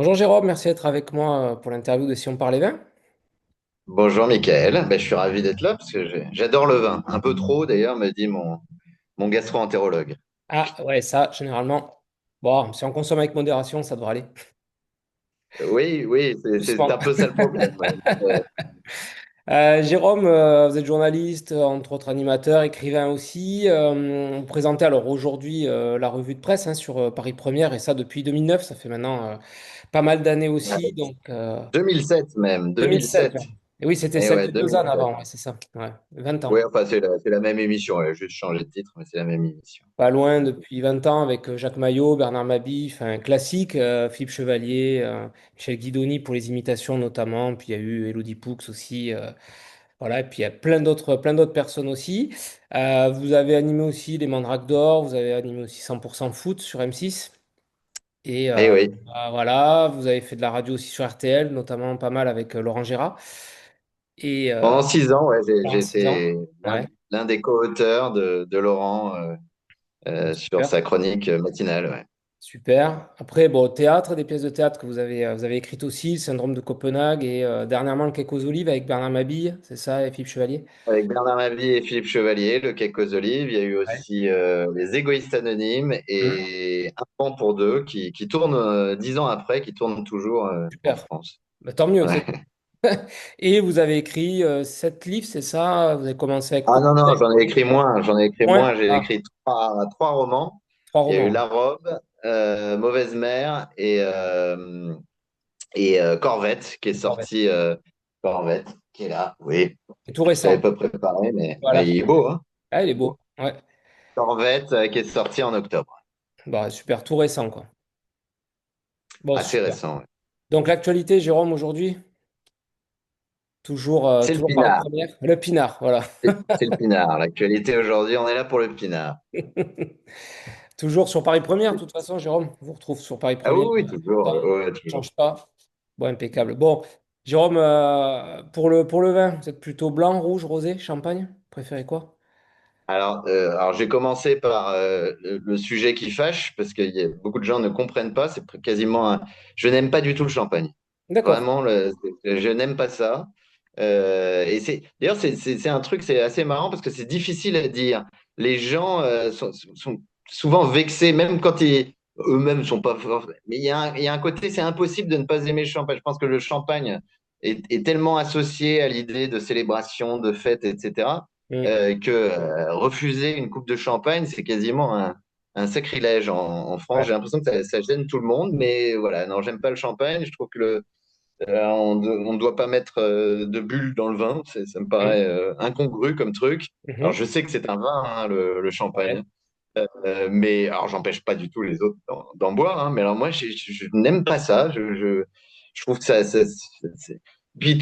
Bonjour Jérôme, merci d'être avec moi pour l'interview de Si on parlait vin. Bonjour Mickaël. Je suis ravi d'être là parce que j'adore le vin. Un peu trop d'ailleurs, me dit mon gastro-entérologue. Ah ouais, ça, généralement, bon, si on consomme avec modération, ça devrait aller. Oui, oui, c'est Doucement. un peu ça le problème. Ouais. Jérôme, vous êtes journaliste, entre autres animateur, écrivain aussi. Vous présentez alors aujourd'hui la revue de presse sur Paris Première et ça depuis 2009, ça fait maintenant pas mal d'années Ouais. aussi, donc 2007 même, 2007. 2007. Ouais. Et oui, c'était Et celle ouais, de deux ans 2007. avant, ouais, c'est ça, ouais, 20 Oui, ans. enfin c'est la même émission. Elle a juste changé de titre, mais c'est la même émission. Pas loin depuis 20 ans avec Jacques Maillot, Bernard Mabille, enfin classique, Philippe Chevalier, Michel Guidoni pour les imitations notamment, puis il y a eu Élodie Poux aussi, voilà, et puis il y a plein d'autres personnes aussi. Vous avez animé aussi les Mandrakes d'Or, vous avez animé aussi 100% foot sur M6, et Eh oui, voilà, vous avez fait de la radio aussi sur RTL, notamment pas mal avec Laurent Gérard, et pendant 6 ans, ouais, pendant j'ai 6 ans. été Ouais, l'un des co-auteurs de Laurent sur super. sa chronique matinale. Ouais. Super. Après, bon, théâtre, des pièces de théâtre que vous avez écrites aussi, le Syndrome de Copenhague et dernièrement le Quai aux Olives avec Bernard Mabille, c'est ça, et Philippe Chevalier. Avec Bernard Mabie et Philippe Chevalier, le Quai aux Olives, il y a eu Ouais. aussi Les Égoïstes Anonymes Hum, et Un Pan pour deux qui tourne 10 ans après, qui tourne toujours en super. France. Bah, tant mieux, c'est Ouais. cool. Et vous avez écrit 7 livres, c'est ça? Vous avez commencé avec Ah non, non, Copenhague. j'en ai écrit moins, j'en ai écrit Moins? moins. J'ai Ah, écrit trois romans. trois Il y a eu romans. La Robe, Mauvaise Mère et Corvette qui est D'accord, ouais. sorti. Corvette qui est là, oui. Et tout Je ne l'avais récent. pas préparé, mais Voilà. il est beau, hein? Ah, il est Il est beau. beau. Ouais. Corvette qui est sorti en octobre. Bah, super, tout récent, quoi. Bon, Assez super. récent. Ouais. Donc, l'actualité, Jérôme, aujourd'hui, toujours, C'est le toujours Paris Pinard. Première. Le Pinard, voilà. C'est le pinard. L'actualité aujourd'hui, on est là pour le pinard. Toujours sur Paris Première, de toute façon, Jérôme. On vous retrouve sur Paris Ah Première. oui, oui, toujours. Ça ne Ouais, toujours. change pas. Bon, impeccable. Bon, Jérôme, pour le vin, vous êtes plutôt blanc, rouge, rosé, champagne? Vous préférez quoi? Alors j'ai commencé par le sujet qui fâche, parce que beaucoup de gens ne comprennent pas. Quasiment Je n'aime pas du tout le champagne. D'accord. Vraiment, je n'aime pas ça. Et d'ailleurs, c'est un truc, c'est assez marrant parce que c'est difficile à dire. Les gens sont souvent vexés, même quand eux-mêmes sont pas forts. Mais il y a un côté, c'est impossible de ne pas aimer le champagne. Je pense que le champagne est tellement associé à l'idée de célébration, de fête, etc., Mm. que refuser une coupe de champagne, c'est quasiment un sacrilège en France. Ouais. J'ai l'impression que ça gêne tout le monde, mais voilà, non, j'aime pas le champagne. Je trouve que on ne doit pas mettre de bulles dans le vin. Ça me Mm. paraît incongru comme truc. Alors, Mhm. je sais que c'est un vin, hein, le champagne. Ouais. Mais alors, j'empêche pas du tout les autres d'en boire. Hein, mais alors, moi, je n'aime pas ça. Je trouve que Puis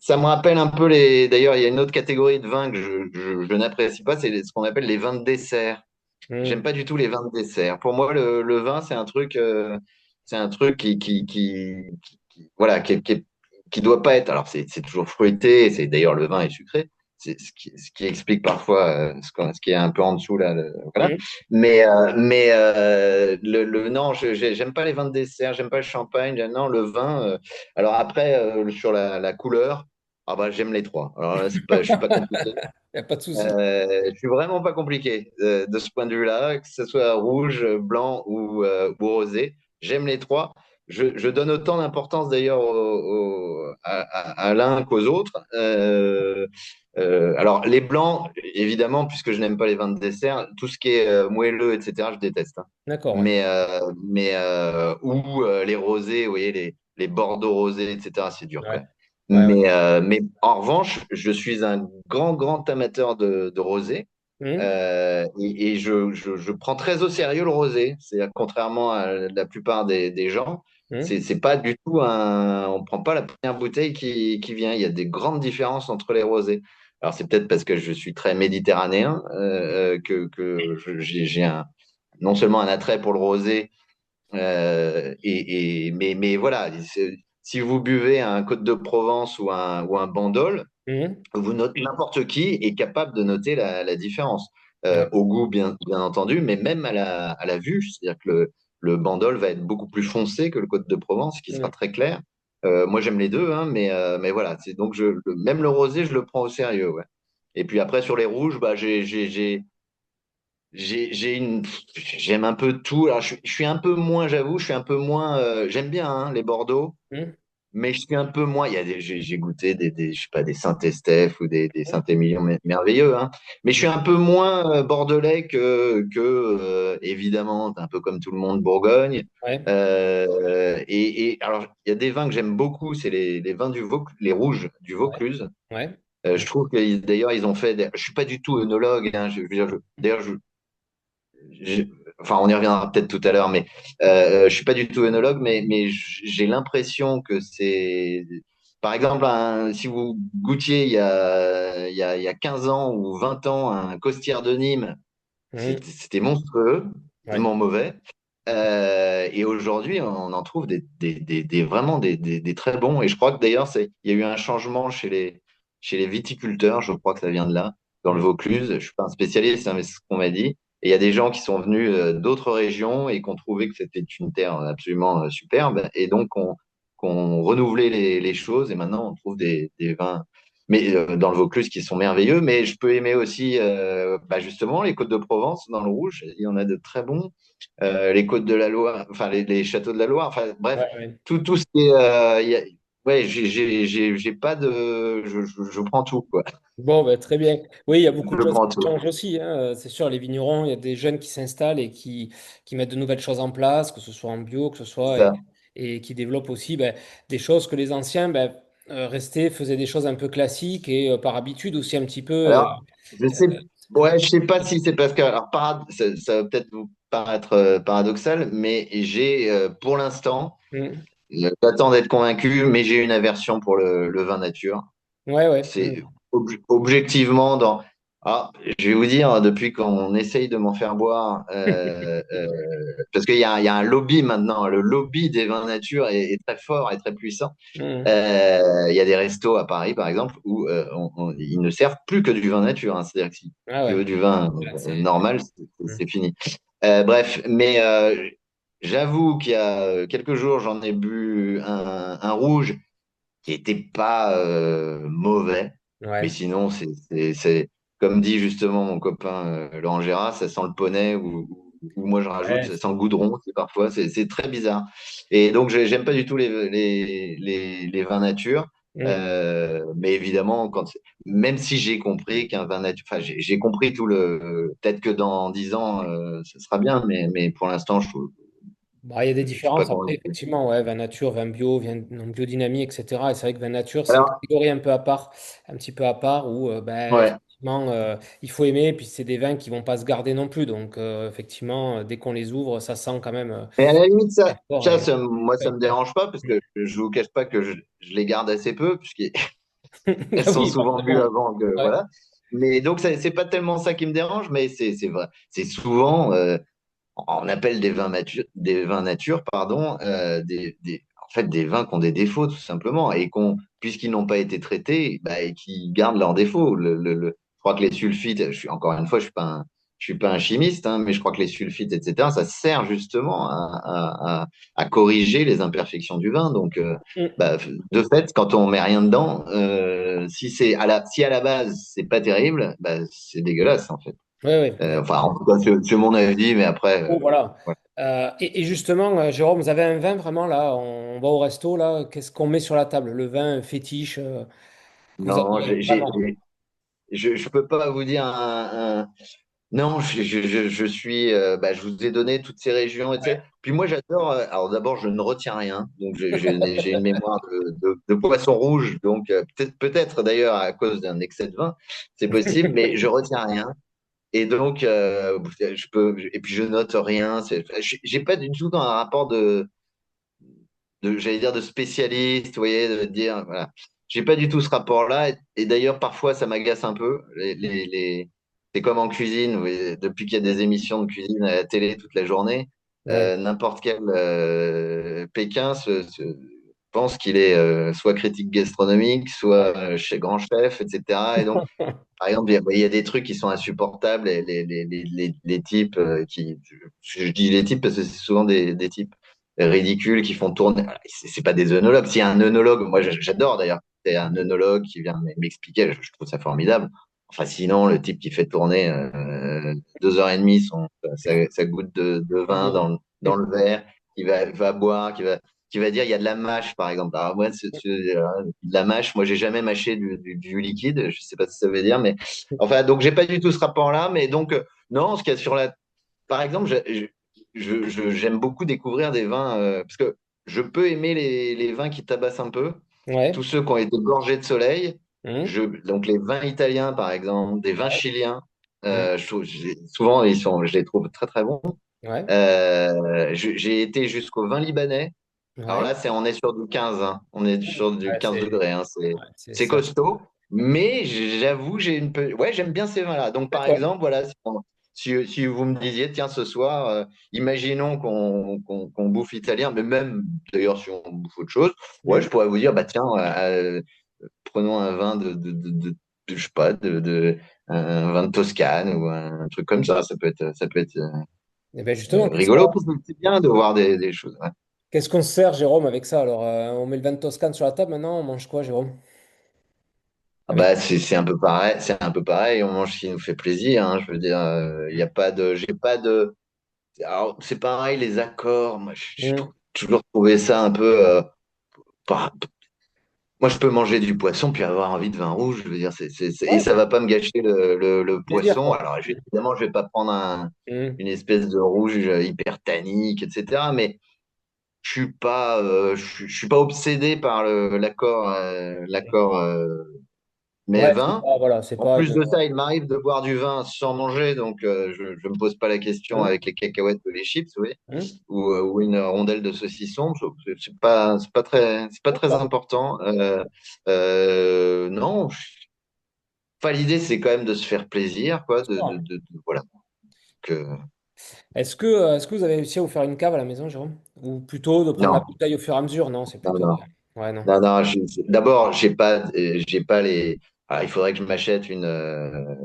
ça me rappelle un peu les. D'ailleurs, il y a une autre catégorie de vins que je n'apprécie pas, c'est ce qu'on appelle les vins de dessert. J'aime Mm. pas du tout les vins de dessert. Pour moi, le vin, c'est un truc voilà, qui doit pas être. Alors, c'est toujours fruité. C'est d'ailleurs le vin est sucré. C'est ce qui explique parfois ce qui est un peu en dessous là. Voilà. Mm. Mais non, j'aime pas les vins de dessert. J'aime pas le champagne. Non, le vin. Alors après, sur la couleur, ah bah j'aime les trois. Alors là, je suis pas compliqué. Y a pas de souci. Je suis vraiment pas compliqué de ce point de vue-là, que ce soit rouge, blanc ou rosé. J'aime les trois. Je donne autant d'importance d'ailleurs à l'un qu'aux autres. Alors les blancs, évidemment, puisque je n'aime pas les vins de dessert, tout ce qui est moelleux, etc., je déteste. Hein. D'accord, ouais. Ou les rosés, vous voyez, les Bordeaux rosés, etc., c'est dur quand Ouais. même. Ouais, ouais. Mais en revanche, je suis un grand, grand amateur de rosé. Mm. Et je prends très au sérieux le rosé. C'est-à-dire, contrairement à la plupart des gens, Mm. c'est pas du tout on prend pas la première bouteille qui vient. Il y a des grandes différences entre les rosés. Alors, c'est peut-être parce que je suis très méditerranéen que j'ai non seulement un attrait pour le rosé, mais voilà, si vous buvez un Côte de Provence ou un Bandol, Mm. n'importe qui est capable de noter la différence. Ouais. Au goût, bien entendu, mais même à la vue. C'est-à-dire que le Bandol va être beaucoup plus foncé que le Côte de Provence, qui sera Mm. très clair. Moi, j'aime les deux, hein, mais voilà. Donc, même le rosé, je le prends au sérieux, ouais. Et puis après, sur les rouges, bah, j'aime un peu tout. Alors, je suis un peu moins, j'avoue, je suis un peu moins. J'aime bien hein, les Bordeaux, Mm. mais je suis un peu moins. J'ai goûté je sais pas, des Saint-Estèphe ou des Saint-Émilion merveilleux, hein. Mais je suis un peu moins bordelais évidemment, un peu comme tout le monde, Bourgogne. Ouais, Et alors, il y a des vins que j'aime beaucoup, c'est les vins les rouges du ouais, Vaucluse. ouais. Je trouve que d'ailleurs, ils ont fait. Je suis pas du tout œnologue, hein, je veux dire, d'ailleurs, je- enfin, on y reviendra peut-être tout à l'heure, mais je suis pas du tout œnologue, mais j'ai l'impression que c'est, par exemple, si vous goûtiez il y a 15 ans ou 20 ans un Costière de Nîmes, Mm. c'était monstrueux, Ouais, tellement mauvais. Et aujourd'hui, on en trouve vraiment des très bons. Et je crois que d'ailleurs, il y a eu un changement chez les viticulteurs. Je crois que ça vient de là, dans le mm. Vaucluse. Je suis pas un spécialiste, hein, mais c'est ce qu'on m'a dit. Et il y a des gens qui sont venus d'autres régions et qui ont trouvé que c'était une terre absolument superbe. Et donc, qu'on renouvelé les choses. Et maintenant, on trouve des vins, mais dans le Vaucluse qui sont merveilleux. Mais je peux aimer aussi, bah, justement, les Côtes de Provence dans le rouge. Il y en a de très bons. Les côtes de la Loire, enfin les châteaux de la Loire, enfin bref, Ouais, ouais. tout ce qui est, ouais, j'ai pas de, je prends tout quoi, Bon, ben, très bien. Oui, il y a beaucoup de je choses prends qui tout. changent aussi, hein. C'est sûr, les vignerons, il y a des jeunes qui s'installent et qui mettent de nouvelles choses en place, que ce soit en bio, que ce soit, Ça. et qui développent aussi ben, des choses que les anciens ben, restaient, faisaient des choses un peu classiques et par habitude aussi un petit peu. Alors, je sais, Euh, ouais, je sais pas si c'est parce que, alors ça va peut-être vous paraître paradoxal, mais j'ai pour l'instant, mm. j'attends d'être convaincu, mais j'ai une aversion pour le vin nature. Ouais, ouais. C'est objectivement dans. Ah, je vais vous dire, depuis qu'on essaye de m'en faire boire, parce il y a un lobby maintenant, le lobby des vins nature est très fort et très puissant. Mm. Il y a des restos à Paris, par exemple, où ils ne servent plus que du vin nature, hein. C'est-à-dire que si Ah tu ouais. veux du vin Là, normal, mm. c'est fini. Bref, mais j'avoue qu'il y a quelques jours, j'en ai bu un rouge qui était pas mauvais. Mais Ouais. sinon, comme dit justement mon copain Laurent Gérard, ça sent le poney ou moi je rajoute, Ouais. ça sent le goudron aussi parfois. C'est très bizarre. Et donc, j'aime pas du tout les vins nature. Mm. Mais évidemment, même si j'ai compris qu'un vin nature, enfin, j'ai compris peut-être que dans 10 ans, ça sera bien, mais pour l'instant, Bah, il y a des je suis pas différences après, convaincu. effectivement, ouais, vin nature, vin bio, vin non biodynamie, etc. Et c'est vrai que vin nature, c'est une Alors, catégorie un peu à part, un petit peu à part, où ben, ouais. effectivement, il faut aimer, et puis c'est des vins qui vont pas se garder non plus. Donc, effectivement, dès qu'on les ouvre, ça sent quand même Mais à la limite, très fort. Et... moi, ça ouais. me dérange pas parce que je vous cache pas que je les garde assez peu puisqu'elles Ah sont oui, souvent bues forcément. avant que, Ouais. voilà. Mais donc, c'est pas tellement ça qui me dérange, mais c'est vrai. C'est souvent, on appelle des vins nature, pardon, en fait, des vins qui ont des défauts, tout simplement, et puisqu'ils n'ont pas été traités, bah, et qui gardent leurs défauts. Je crois que les sulfites, encore une fois, je suis pas un chimiste, hein, mais je crois que les sulfites, etc., ça sert justement à corriger les imperfections du vin. Donc, Mm. bah, de fait, quand on met rien dedans, si à la base, c'est pas terrible, bah, c'est dégueulasse, en fait. Ouais, ouais. Enfin, en tout cas, c'est mon avis, mais après, Oh, voilà. ouais. Et justement, Jérôme, vous avez un vin vraiment là, on va au resto là, qu'est-ce qu'on met sur la table? Le vin fétiche que vous Non, avez vraiment. je peux pas vous dire non, je suis, bah, je vous ai donné toutes ces régions, etc. Ouais. Puis moi, j'adore, alors d'abord, je ne retiens rien, donc j'ai une mémoire de poisson rouge, donc peut-être d'ailleurs à cause d'un excès de vin, c'est possible, mais je retiens rien. Et donc, et puis je note rien. J'ai pas du tout dans un rapport j'allais dire de spécialiste, vous voyez, de dire, voilà. J'ai pas du tout ce rapport-là. Et d'ailleurs, parfois, ça m'agace un peu. C'est comme en cuisine, vous voyez, depuis qu'il y a des émissions de cuisine à la télé toute la journée, Ouais. n'importe quel Pékin pense qu'il est soit critique gastronomique, soit chez Grand Chef, etc. Et donc, par exemple, il y a des trucs qui sont insupportables, et les types je dis les types parce que c'est souvent des types ridicules qui font tourner. Alors, c'est pas des œnologues. S'il y a un œnologue, moi j'adore d'ailleurs, c'est un œnologue qui vient m'expliquer, je trouve ça formidable. Enfin, sinon, le type qui fait tourner 2 heures et demie sa goutte de vin dans le verre, va boire, qui va dire il y a de la mâche, par exemple. Alors, moi, de la mâche, moi, j'ai jamais mâché du liquide, je sais pas ce que ça veut dire, mais enfin, donc, j'ai pas du tout ce rapport-là, mais donc, non, ce qu'il y a sur la. Par exemple, j'aime beaucoup découvrir des vins, parce que je peux aimer les vins qui tabassent un peu, tous Ouais. ceux qui ont été gorgés de soleil. Hum, Donc, les vins italiens, par exemple, des vins ouais. chiliens, Hum, souvent, je les trouve très, très bons. ouais. J'ai été jusqu'au vin libanais. Alors Ouais. là, on est sur du 15, hein. On est sur du Ouais, 15 degrés, hein. ouais, C'est c'est costaud. Mais j'avoue, ouais, j'aime bien ces vins-là. Donc, par d'accord. exemple, voilà, si vous me disiez, tiens, ce soir, imaginons qu'on bouffe italien, mais même d'ailleurs, si on bouffe autre chose, ouais, Hum. je pourrais vous dire, bah tiens, prenons un vin je sais pas, un vin de Toscane ou un truc comme ça. Ça peut être Et ben justement, rigolo. C'est bien de voir des choses. Ouais. qu'est-ce qu'on se sert, Jérôme, avec ça? Alors, on met le vin de Toscane sur la table maintenant, on mange quoi, Jérôme? Ah Avec... bah c'est un peu pareil, on mange ce qui nous fait plaisir, hein. Je veux dire, il y a pas de, j'ai pas de. Alors c'est pareil les accords. Moi, j'ai Hum. toujours trouvé ça un peu. Pas- Moi, je peux manger du poisson puis avoir envie de vin rouge. Je veux dire, et Ouais, ça va pas me gâcher le plaisir, poisson. quoi. Alors évidemment, je vais pas prendre Hum. une espèce de rouge hyper tannique, etc. Mais je suis pas obsédé par l'accord Ouais, mais c'est vin. pas, voilà, c'est En pas plus une... de ça, il m'arrive de boire du vin sans manger, donc je ne me pose pas la question Hum. avec les cacahuètes ou les chips, oui, Hum. ou une rondelle de saucisson. C'est pas très D'accord. important. Non, enfin, l'idée c'est quand même de se faire plaisir, quoi. Voilà. Que, Est-ce que vous avez réussi à vous faire une cave à la maison, Jérôme? Ou plutôt de prendre la non, bouteille au fur et à mesure? Non, c'est non, plutôt... non, Ouais, non. non, non. D'abord, j'ai pas les. Alors, il faudrait que je m'achète une-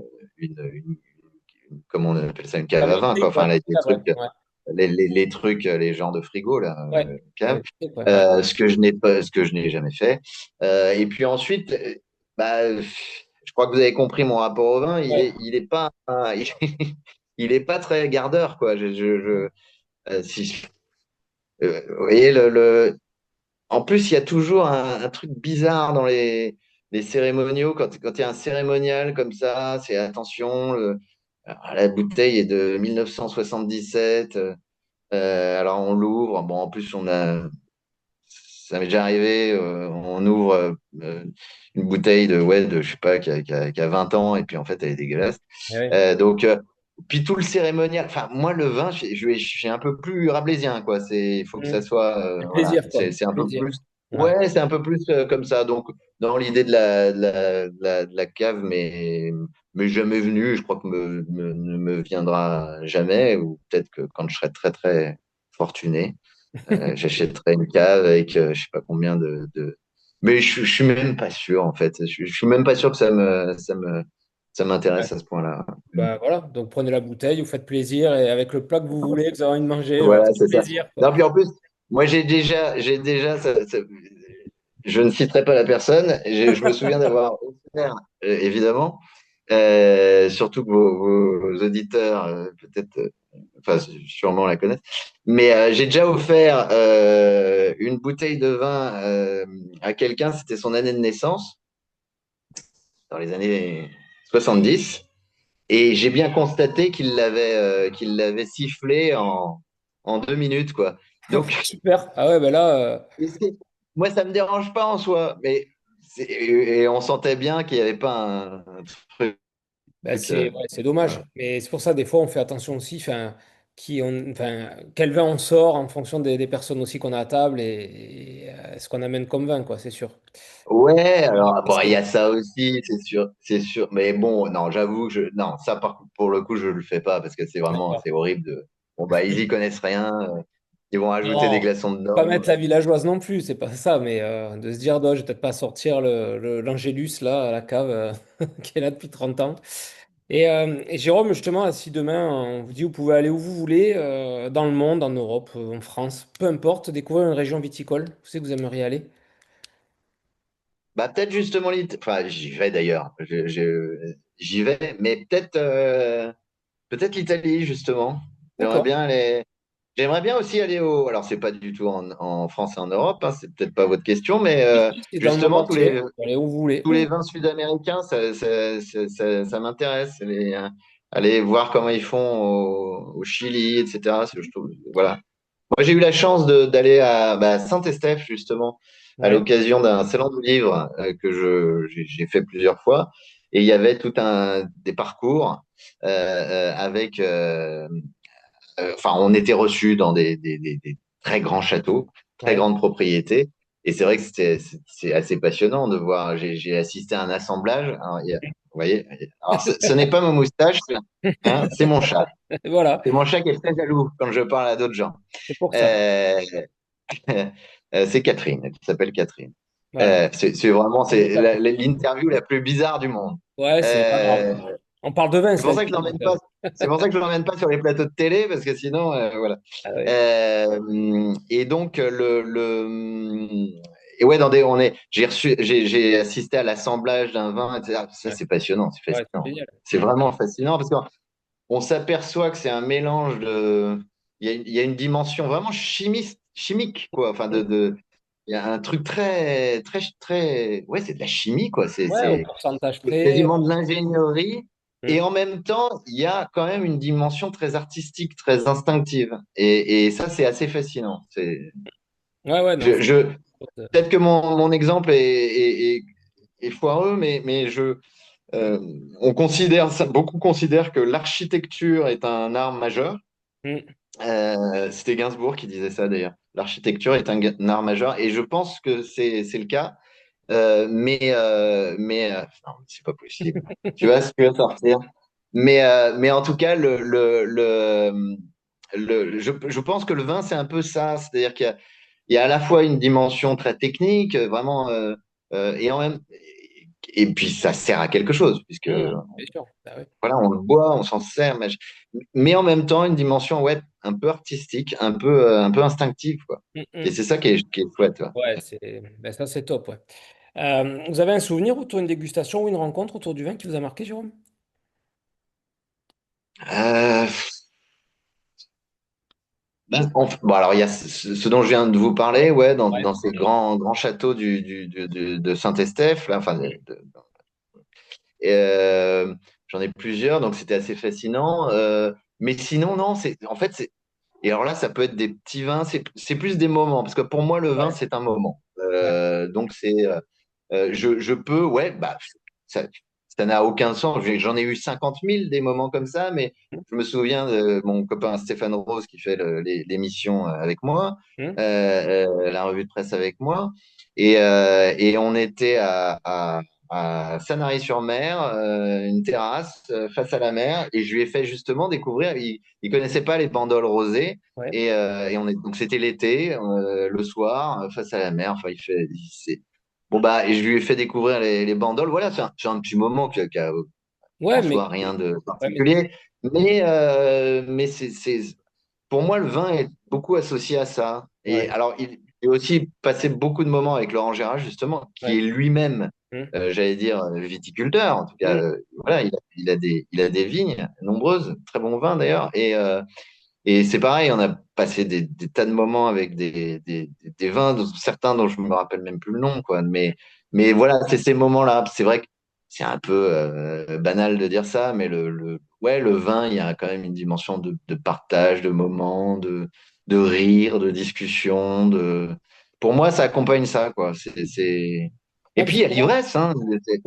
comment on appelle ça, une cave Cave à vin, quoi. électrique, ouais. Enfin, les Ah, ouais, trucs. ouais. Les trucs, les genres de frigo, là, Ouais. Cave cave. électrique, ouais, ouais. Ce que je n'ai jamais fait. Et puis ensuite, bah, je crois que vous avez compris mon rapport au vin. Ouais. Il est pas, il est pas très gardeur, quoi. Si, vous voyez, en plus, il y a toujours un truc bizarre dans les cérémoniaux. Quand il y a un cérémonial comme ça, c'est attention, alors, la bouteille est de 1977. Alors on l'ouvre. Bon, en plus ça m'est déjà arrivé. On ouvre une bouteille je sais pas, qui a 20 ans et puis en fait elle est dégueulasse. Ouais. Donc puis tout le cérémonial. Enfin moi le vin, j'ai un peu plus rabelaisien quoi. Il faut que ça Hum. soit Du voilà. plaisir, quoi. C'est un peu Plaisir. plus. Ouais. Ouais, c'est un peu plus comme ça. Donc dans l'idée de la cave, mais jamais venu. Je crois que ne me viendra jamais ou peut-être que quand je serai très très fortuné. J'achèterais une cave avec je sais pas combien Mais je suis même pas sûr en fait. Je suis même pas sûr que ça Ouais. m'intéresse à ce point-là. Bah voilà, donc prenez la bouteille, vous faites plaisir et avec le plat que vous voulez, que vous avez envie de manger, Voilà, c'est c'est ça. plaisir, quoi. Non, puis en plus, moi je ne citerai pas la personne. Je me souviens d'avoir offert, évidemment, surtout que vos auditeurs peut-être, enfin sûrement la connaissent, mais j'ai déjà offert une bouteille de vin à quelqu'un. C'était son année de naissance dans les années 70. Et j'ai bien constaté qu'il l'avait sifflé en 2 minutes, quoi. Donc, Super. Ah ouais, ben là, et moi, ça me dérange pas en soi, mais et on sentait bien qu'il n'y avait pas un truc. bah, c'est ouais, c'est dommage. Voilà. Mais c'est pour ça, des fois, on fait attention aussi, enfin, enfin, quel vin on sort en fonction des personnes aussi qu'on a à table et ce qu'on amène comme vin, quoi, c'est sûr. Ouais, alors Parce bon, il que- y a ça aussi, c'est sûr. Mais bon, non, j'avoue, non, ça pour le coup, je le fais pas parce que c'est D'accord. horrible. Bon bah, ils y connaissent rien. Ils vont ajouter des Non, glaçons pas dedans. mettre la villageoise non plus, c'est pas ça, mais de se dire, non, je vais peut-être pas sortir l'Angélus là à la cave qui est là depuis 30 ans. Et Jérôme, justement, si demain on vous dit vous pouvez aller où vous voulez, dans le monde, en Europe, en France, peu importe, découvrir une région viticole, vous savez que vous aimeriez aller? Bah, peut-être justement, enfin, j'y vais d'ailleurs. J'y vais, mais peut-être l'Italie, justement. J'aimerais D'accord. bien aller. J'aimerais bien aussi aller au. Alors, c'est pas du tout en France et en Europe, hein, c'est peut-être pas votre question, mais Ici, c'est dans le monde justement, entier, vous pouvez aller où vous voulez. tous les vins sud-américains, ça m'intéresse. Aller voir comment ils font au Chili, etc. Voilà. Moi, j'ai eu la chance d'aller à Saint-Estèphe, justement, à Ouais, l'occasion d'un salon du livre j'ai fait plusieurs fois. Et il y avait des parcours avec. Enfin, on était reçus dans des très grands châteaux, très ouais. grandes propriétés. Et c'est vrai que c'est assez passionnant de voir. J'ai assisté à un assemblage. Alors, vous voyez, alors ce n'est pas ma moustache, hein, c'est mon chat. Voilà, C'est mon chat qui est très jaloux quand je parle à d'autres gens. c'est pour ça. Euh, c'est Catherine, qui s'appelle Catherine. Voilà. C'est vraiment On est d'accord. l'interview la plus bizarre du monde. Ouais, c'est pas grave. Euh, On parle de vin, c'est c'est pour ça que je l'emmène pas. l'intime. C'est pour ça que je l'emmène pas sur les plateaux de télé parce que sinon, voilà. Ah ouais. Et donc et ouais, j'ai assisté à l'assemblage d'un vin, etc. Ça, Ouais, c'est passionnant, c'est ouais, c'est fascinant. génial. C'est vraiment fascinant parce qu'on s'aperçoit que c'est un mélange de. Il y a une dimension vraiment chimique, quoi. Enfin, Mm. il y a un truc très, très, très. Ouais, c'est de la chimie, quoi. Ouais, au pourcentage C'est près. quasiment de l'ingénierie. Et Mm. en même temps, il y a quand même une dimension très artistique, très instinctive. Et ça, c'est assez fascinant. Ouais, ouais, non. Je, je, peut-être que mon exemple est foireux, mais euh, beaucoup considèrent que l'architecture est un art majeur. Mm. C'était Gainsbourg qui disait ça d'ailleurs. L'architecture est un art majeur et je pense que c'est le cas. Non, c'est pas possible. Tu vas sortir. Mais en tout cas, je pense que le vin, c'est un peu ça. C'est-à-dire il y a à la fois une dimension très technique, vraiment, et et puis ça sert à quelque chose, puisque Mm. Bien sûr. Bah ouais. voilà, on le boit, on s'en sert, mais en même temps, une dimension, ouais, un peu artistique, un peu instinctive, quoi. Mm, Et mm. c'est ça qui est chouette, ouais. Ouais, ben ça c'est top, ouais. Vous avez un souvenir autour d'une dégustation ou une rencontre autour du vin qui vous a marqué, Jérôme? Euh, bon, alors, il y a ce dont je viens de vous parler, ouais, Ouais. dans ces grands châteaux de Saint-Estèphe, là, enfin, Mm. et, j'en ai plusieurs, donc c'était assez fascinant. Mais sinon, non, en fait, et alors là, ça peut être des petits vins, c'est plus des moments, parce que pour moi, le vin, Ouais, c'est un moment. ouais. Donc, je peux, ouais, bah, ça, ça n'a aucun sens. J'en ai eu 50 000 des moments comme ça, mais je me souviens de mon copain Stéphane Rose qui fait l'émission avec moi, Mm. la revue de presse avec moi, et on était à Sanary-sur-Mer, une terrasse face à la mer, et je lui ai fait justement découvrir. Il connaissait pas les bandoles rosées. Ouais. Donc c'était l'été, le soir, face à la mer. Enfin, bon bah, et je lui ai fait découvrir les bandoles. Voilà, c'est un petit moment qui a Ouais, en mais, soi rien de ouais, mais particulier. Mais pour moi, le vin est beaucoup associé à ça. Et ouais, alors, il a aussi passé beaucoup de moments avec Laurent Gérard, justement, qui ouais. est lui-même, Mm. j'allais dire, viticulteur. En tout cas, Mm. voilà, il a des vignes nombreuses, très bons vins d'ailleurs. Et c'est pareil, on a passé des tas de moments avec des vins, certains dont je me rappelle même plus le nom, quoi. Mais voilà, c'est ces moments-là. C'est vrai que c'est un peu banal de dire ça, mais ouais, le vin, il y a quand même une dimension de partage, de moments, de rire, de discussion. Pour moi, ça accompagne ça, quoi. Et Ouais, puis, parce il y a que moi, l'ivresse, hein.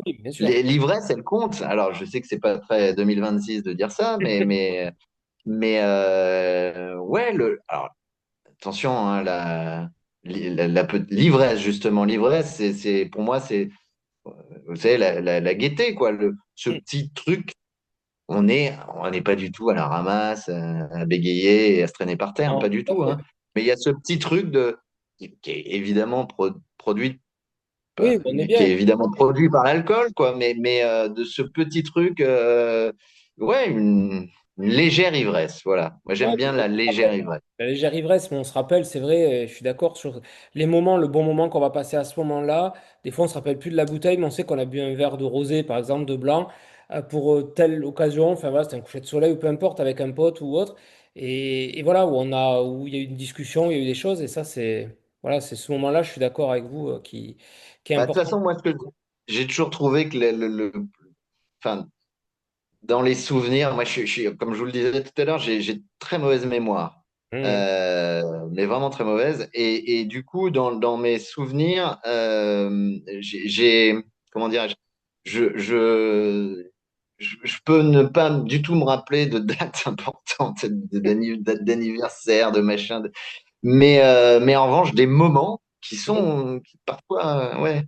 oui, bien sûr. L'ivresse, elle compte. Alors, je sais que c'est pas très 2026 de dire ça, ouais, alors attention, hein, l'ivresse, justement, l'ivresse, pour moi, vous savez, la gaieté, quoi, ce Mm. petit truc, on n'est pas du tout à la ramasse, à bégayer et à se traîner par terre, Non, pas du tout à tout, fait. hein. Mais il y a ce petit truc qui est évidemment produit, Oui, on est qui bien. est évidemment produit par l'alcool, quoi. Mais de ce petit truc, ouais, une légère ivresse. Voilà. Moi, Ouais, j'aime bien on la se légère rappelle. ivresse. La légère ivresse, mais on se rappelle, c'est vrai, je suis d'accord sur les moments, le bon moment qu'on va passer à ce moment-là. Des fois, on se rappelle plus de la bouteille, mais on sait qu'on a bu un verre de rosé, par exemple, de blanc, pour telle occasion. Enfin voilà, c'était un coucher de soleil ou peu importe, avec un pote ou autre. Et voilà, où il y a eu une discussion, il y a eu des choses, et ça, voilà, c'est ce moment-là, je suis d'accord avec vous, qui est Bah, de toute important. façon, moi, j'ai toujours trouvé que enfin, dans les souvenirs, moi, comme je vous le disais tout à l'heure, j'ai très mauvaise mémoire. Mmh. Mais vraiment très mauvaise. Et du coup, dans mes souvenirs, comment dirais-je, je peux ne pas du tout me rappeler de dates importantes, dates d'anniversaire, de machin. Mais en revanche, des moments qui parfois, ouais.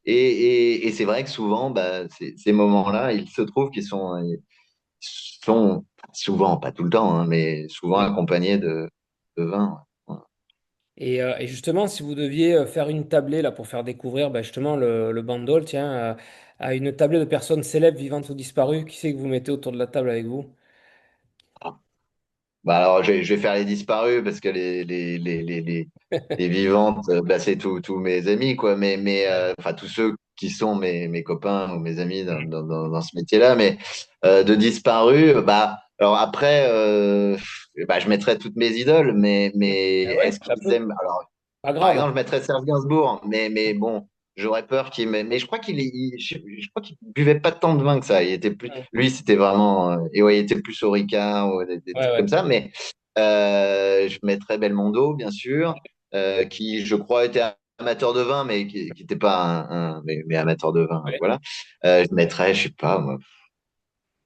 Et c'est vrai que souvent, bah, ces moments-là, il se trouve qu'ils sont souvent, pas tout le temps, hein, mais souvent Mmh. accompagnés de vin. Ouais. Et justement, si vous deviez faire une tablée là, pour faire découvrir ben, justement le Bandol, tiens, à une tablée de personnes célèbres, vivantes ou disparues, qui c'est que vous mettez autour de la table avec vous? Bah alors, je vais faire les disparus parce que les vivantes, bah, c'est tous mes amis, quoi. Ouais. Enfin, tous ceux qui sont mes copains ou mes amis dans ce métier-là. Mais de disparus, bah, alors après, bah, je mettrais toutes mes idoles, mais Ah ouais, est-ce ça qu'ils peut. aiment? Alors, Pas par grave. exemple, je mettrais Serge Gainsbourg, mais bon, j'aurais peur qu'il mais je crois je crois qu'il buvait pas tant de vin que ça. Il était plus, Ouais, lui, c'était vraiment, et ouais, il était plus au Ricard ou des ouais. trucs comme Ouais. ça. Mais je mettrais Belmondo, bien sûr, qui, je crois, était amateur de vin, mais qui était pas mais amateur de vin, Ouais. voilà. Je mettrais, je sais pas, moi.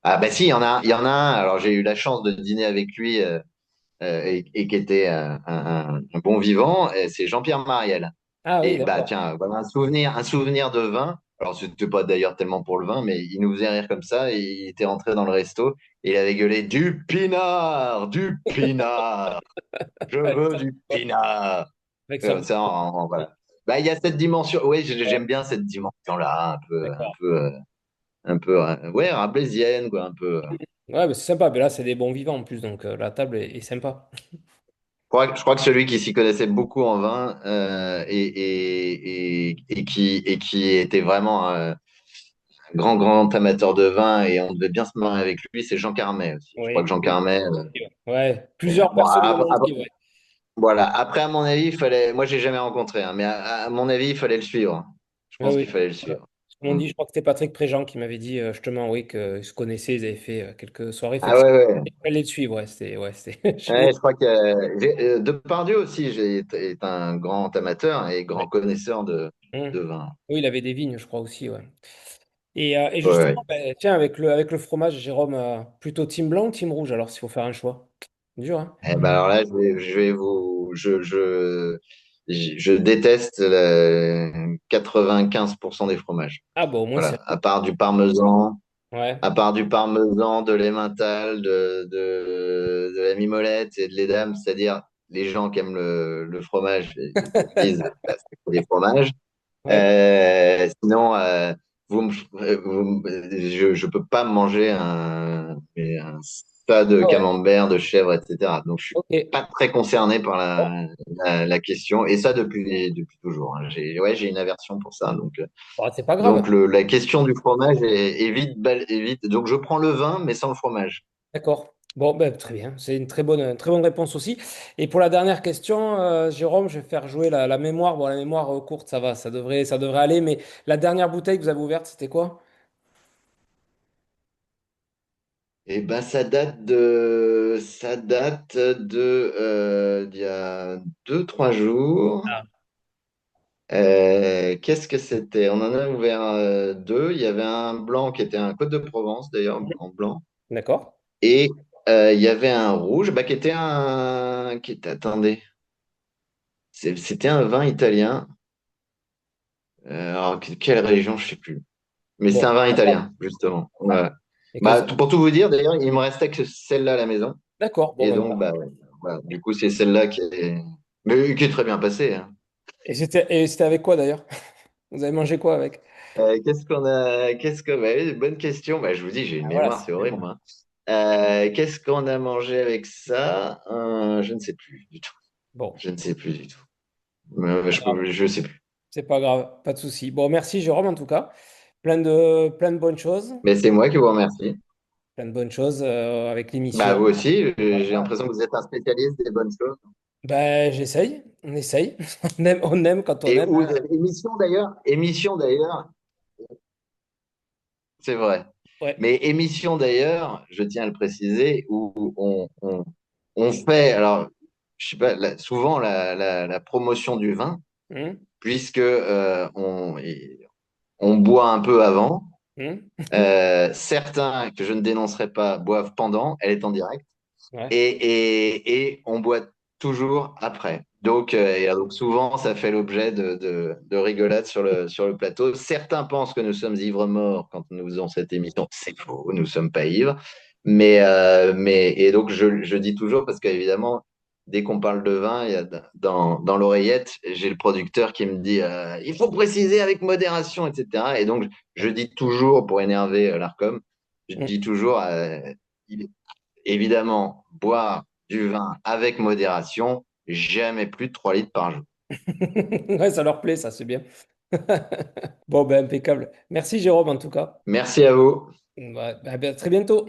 Ah bah si, il y en a un. Alors j'ai eu la chance de dîner avec lui et qui était un bon vivant, et c'est Jean-Pierre Mariel. Ah oui, Et bah d'accord. tiens, voilà un souvenir de vin. Alors c'était pas d'ailleurs tellement pour le vin, mais il nous faisait rire comme ça. Et il était rentré dans le resto et il avait gueulé du pinard, je Avec veux ça, du pinard. avec ça, Comme ça, voilà. Bah il y a cette dimension. Oui, ouais, j'aime bien cette dimension-là, d'accord. un peu, ouais, rabelaisienne, quoi, un peu. Ouais, mais c'est sympa. Mais là, c'est des bons vivants en plus, donc la table est sympa. Je crois que celui qui s'y connaissait beaucoup en vin et qui était vraiment un grand amateur de vin et on devait bien se marrer avec lui, c'est Jean Carmet aussi. Je crois que Oui. Jean Carmet. Ouais, plusieurs Bon, personnes me l'ont dit, ouais. voilà. Après, à mon avis, il fallait. Moi, j'ai jamais rencontré, hein, mais à mon avis, il fallait le suivre. Je Ouais, pense oui. qu'il fallait le Voilà. suivre. Ce qu'on Mm. dit, je crois que c'était Patrick Préjean qui m'avait dit justement, oui, qu'ils se connaissaient, ils avaient fait quelques soirées. Ah ouais, ouais. Il fallait le suivre, ouais, c'était génial. Ouais, je crois que Depardieu aussi est un grand amateur et grand Ouais. connaisseur Hum. de vin. Oui, il avait des vignes, je crois aussi, ouais. Et Ouais, ouais. justement, ben, tiens, avec le fromage, Jérôme, plutôt team blanc ou team rouge, alors, s'il faut faire un choix. Dur, hein? Eh ben alors là, je vais je déteste 95% des fromages. Ah, bon, au moins, c'est... Voilà. Ouais. À part du parmesan, de l'emmental, de la mimolette et de l'édame, c'est-à-dire les gens qui aiment le fromage disent bah, c'est que des fromages. Ouais. Sinon, je peux pas manger un tas de Ah ouais. camembert, de chèvre, etc. Donc, je suis Ok. pas très concerné par Bon, la question. Et ça depuis toujours, hein. J'ai une aversion pour ça. bon, c'est pas grave. Donc la question du fromage est vite. Donc, je prends le vin, mais sans le fromage. D'accord. Bon, ben, très bien. C'est une très bonne réponse aussi. Et pour la dernière question, Jérôme, je vais faire jouer la mémoire. Bon, la mémoire courte, ça va, ça devrait aller. Mais la dernière bouteille que vous avez ouverte, c'était quoi? Et ben, ça date d'il y a 2, 3 jours. Ah, Qu'est-ce que c'était? On en a ouvert deux. Il y avait un blanc qui était un Côte de Provence, d'ailleurs, en blanc. d'accord. Et il y avait un rouge, bah, attendez, c'était un vin italien. Alors, quelle région, je sais plus. Mais Bon, c'est un vin pas grave. italien, justement. Ouais. Et comme Bah, ça. pour tout vous dire, d'ailleurs, il me restait que celle-là à la maison. D'accord. Bon, Et ben donc, voilà. bah, ouais. Voilà. Du coup, c'est celle-là qui est. Mais qui est très bien passé, hein. Et c'était avec quoi d'ailleurs? Vous avez mangé quoi avec? Qu'est-ce que, bah oui, bonne question. Bah, je vous dis, j'ai une Ah, voilà, mémoire, c'est c'est bien. horrible, moi. Qu'est-ce qu'on a mangé avec ça? Je ne sais plus du tout. Bon, Je ne sais plus du tout. pas grave. Je sais plus. C'est pas grave, pas de souci. Bon, merci Jérôme en tout cas. Plein de bonnes choses. Mais c'est moi qui vous remercie. Plein de bonnes choses avec Bah, l'émission. vous aussi, j'ai Voilà. l'impression que vous êtes un spécialiste des bonnes choses. Ben, j'essaye, on essaye. On aime quand on Et aime, où, hein. émission d'ailleurs, c'est vrai. Ouais. Mais émission d'ailleurs, je tiens à le préciser, où on fait, alors, je sais pas, souvent la promotion du vin, Hum, puisque on boit un peu avant. hum. Certains que je ne dénoncerai pas boivent pendant, elle est en direct, Ouais. et on boit toujours après. Donc souvent, ça fait l'objet de rigolades sur le plateau. Certains pensent que nous sommes ivres morts quand nous faisons cette émission. C'est faux, nous ne sommes pas ivres. Et donc je dis toujours, parce qu'évidemment, dès qu'on parle de vin, il y a dans l'oreillette, j'ai le producteur qui me dit il faut préciser avec modération, etc. Et donc je dis toujours, pour énerver l'ARCOM, je Hum. dis toujours il- évidemment, boire du vin avec modération, jamais plus de 3 litres par jour. Ouais, ça leur plaît, ça, c'est bien. Bon, ben, impeccable. Merci Jérôme en tout cas. Merci à vous. Ouais, ben, à très bientôt.